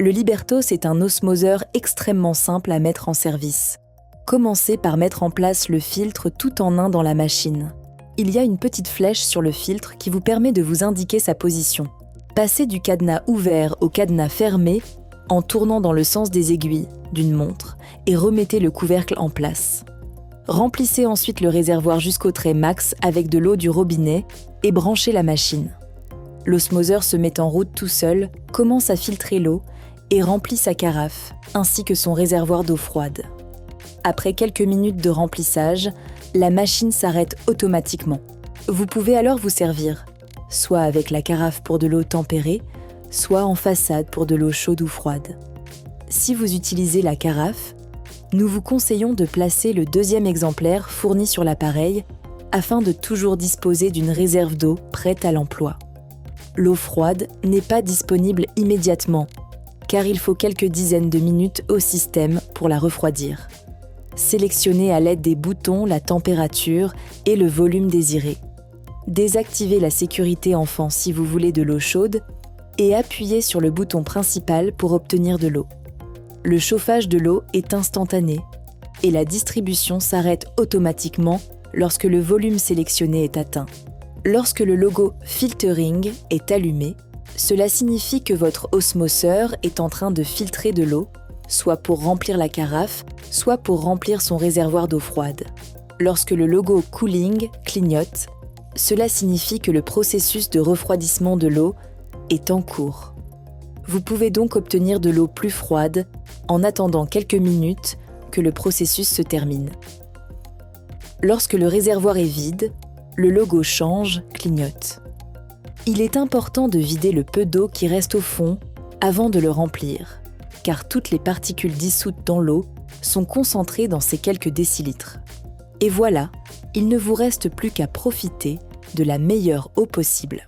Le Libertos est un osmoseur extrêmement simple à mettre en service. Commencez par mettre en place le filtre tout en un dans la machine. Il y a une petite flèche sur le filtre qui vous permet de vous indiquer sa position. Passez du cadenas ouvert au cadenas fermé en tournant dans le sens des aiguilles d'une montre et remettez le couvercle en place. Remplissez ensuite le réservoir jusqu'au trait max avec de l'eau du robinet et branchez la machine. L'osmoseur se met en route tout seul, commence à filtrer l'eau et remplit sa carafe, ainsi que son réservoir d'eau froide. Après quelques minutes de remplissage, la machine s'arrête automatiquement. Vous pouvez alors vous servir, soit avec la carafe pour de l'eau tempérée, soit en façade pour de l'eau chaude ou froide. Si vous utilisez la carafe, nous vous conseillons de placer le deuxième exemplaire fourni sur l'appareil afin de toujours disposer d'une réserve d'eau prête à l'emploi. L'eau froide n'est pas disponible immédiatement, car il faut quelques dizaines de minutes au système pour la refroidir. Sélectionnez à l'aide des boutons la température et le volume désiré. Désactivez la sécurité enfant si vous voulez de l'eau chaude et appuyez sur le bouton principal pour obtenir de l'eau. Le chauffage de l'eau est instantané et la distribution s'arrête automatiquement lorsque le volume sélectionné est atteint. Lorsque le logo Filtering est allumé, cela signifie que votre osmoseur est en train de filtrer de l'eau, soit pour remplir la carafe, soit pour remplir son réservoir d'eau froide. Lorsque le logo Cooling clignote, cela signifie que le processus de refroidissement de l'eau est en cours. Vous pouvez donc obtenir de l'eau plus froide en attendant quelques minutes que le processus se termine. Lorsque le réservoir est vide, le logo change, clignote. Il est important de vider le peu d'eau qui reste au fond avant de le remplir, car toutes les particules dissoutes dans l'eau sont concentrées dans ces quelques décilitres. Et voilà, il ne vous reste plus qu'à profiter de la meilleure eau possible.